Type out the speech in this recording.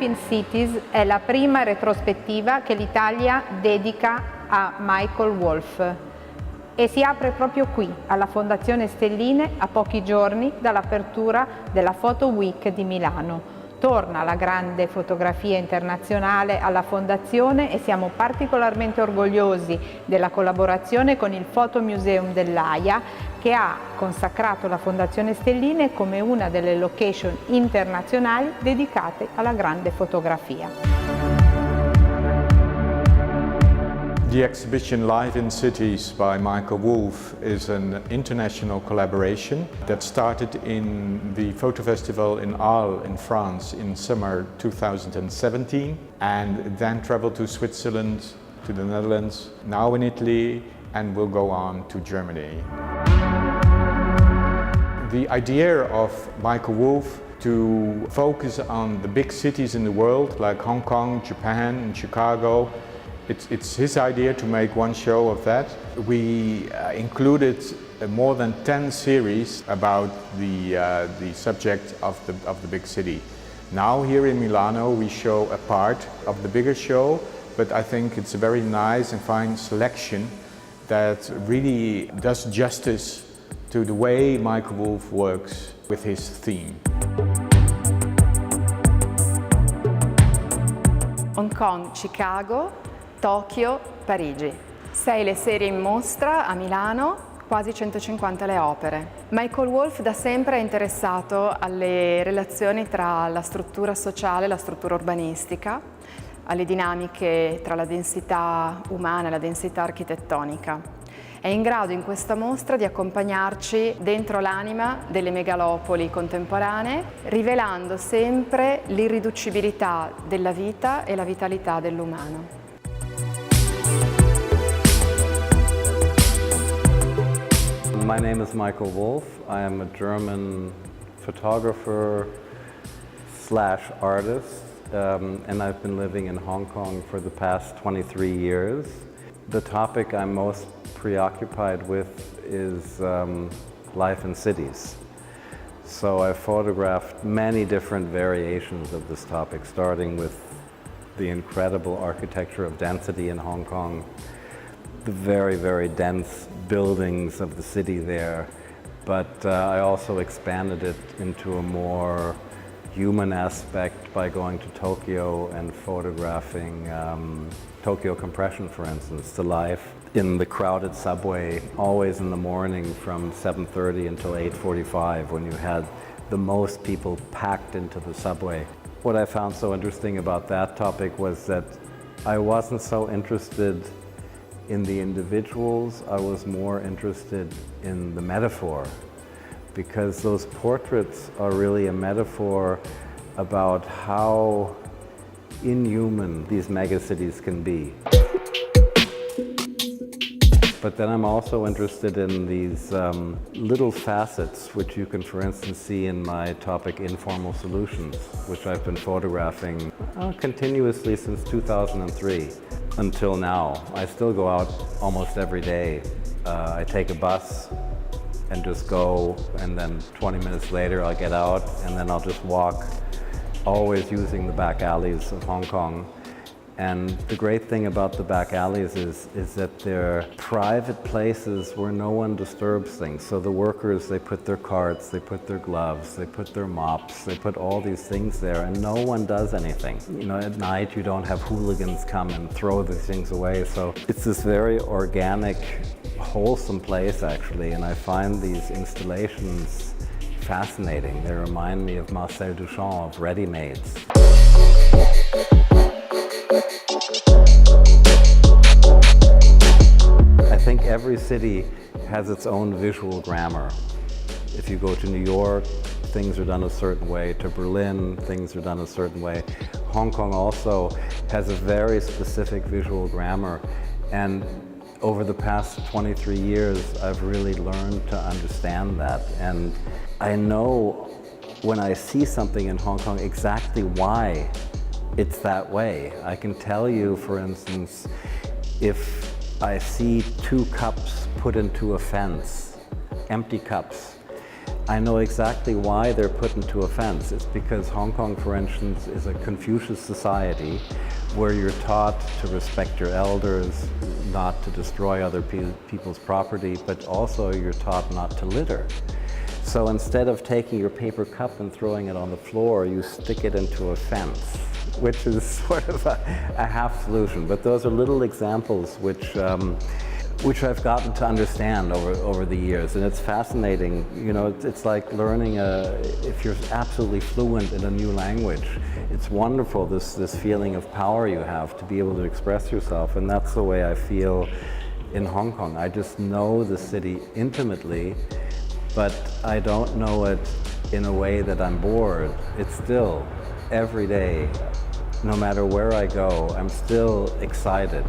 Life in Cities è la prima retrospettiva che l'Italia dedica a Michael Wolff e si apre proprio qui, alla Fondazione Stelline, a pochi giorni dall'apertura della Photo Week di Milano. Torna la grande fotografia internazionale alla Fondazione e siamo particolarmente orgogliosi della collaborazione con il Fotomuseum dell'Aia, che ha consacrato la Fondazione Stelline come una delle location internazionali dedicate alla grande fotografia. The exhibition Life in Cities by Michael Wolff is an international collaboration that started in the photo festival in Arles in France in summer 2017 and then traveled to Switzerland, to the Netherlands, now in Italy, and will go on to Germany. The idea of Michael Wolff to focus on the big cities in the world like Hong Kong, Japan and Chicago. It's his idea to make one show of that. We included more than 10 series about the subject of the big city. Now here in Milano we show a part of the bigger show, but I think it's a very nice and fine selection that really does justice to the way Michael Wolff works with his theme. Hong Kong, Chicago, Tokyo, Parigi. 6 le serie in mostra a Milano, quasi 150 le opere. Michael Wolff da sempre è interessato alle relazioni tra la struttura sociale e la struttura urbanistica, alle dinamiche tra la densità umana e la densità architettonica. È in grado in questa mostra di accompagnarci dentro l'anima delle megalopoli contemporanee, rivelando sempre l'irriducibilità della vita e la vitalità dell'umano. My name is Michael Wolff. I am a German photographer / artist, and I've been living in Hong Kong for the past 23 years. The topic I'm most preoccupied with is life in cities. So I've photographed many different variations of this topic, starting with the incredible architecture of density in Hong Kong, the very, very dense buildings of the city there, but I also expanded it into a more human aspect by going to Tokyo and photographing Tokyo compression, for instance, the life in the crowded subway, always in the morning from 7:30 until 8:45, when you had the most people packed into the subway. What I found so interesting about that topic was that I wasn't so interested in the individuals, I was more interested in the metaphor, because those portraits are really a metaphor about how inhuman these megacities can be. But then I'm also interested in these little facets, which you can, for instance, see in my topic Informal Solutions, which I've been photographing continuously since 2003 until now. I still go out almost every day. I take a bus and just go, and then 20 minutes later I'll get out, and then I'll just walk, always using the back alleys of Hong Kong. And the great thing about the back alleys is that they're private places where no one disturbs things. So the workers, they put their carts, they put their gloves, they put their mops, they put all these things there, and no one does anything. You know, at night you don't have hooligans come and throw these things away. So it's this very organic, wholesome place, actually, and I find these installations fascinating. They remind me of Marcel Duchamp, of ready-mades. I think every city has its own visual grammar. If you go to New York, things are done a certain way. To Berlin, things are done a certain way. Hong Kong also has a very specific visual grammar. And over the past 23 years, I've really learned to understand that. And I know when I see something in Hong Kong exactly why it's that way. I can tell you, for instance, if I see 2 cups put into a fence, empty cups, I know exactly why they're put into offense. It's because Hong Kong, for instance, is a Confucius society where you're taught to respect your elders, not to destroy other people's property, but also you're taught not to litter. So instead of taking your paper cup and throwing it on the floor, you stick it into a fence, which is sort of a half solution. But those are little examples which I've gotten to understand over the years, and it's fascinating. You know, it's like learning if you're absolutely fluent in a new language. It's wonderful, this feeling of power you have to be able to express yourself, and that's the way I feel in Hong Kong. I just know the city intimately, but I don't know it in a way that I'm bored. It's still, every day, no matter where I go, I'm still excited.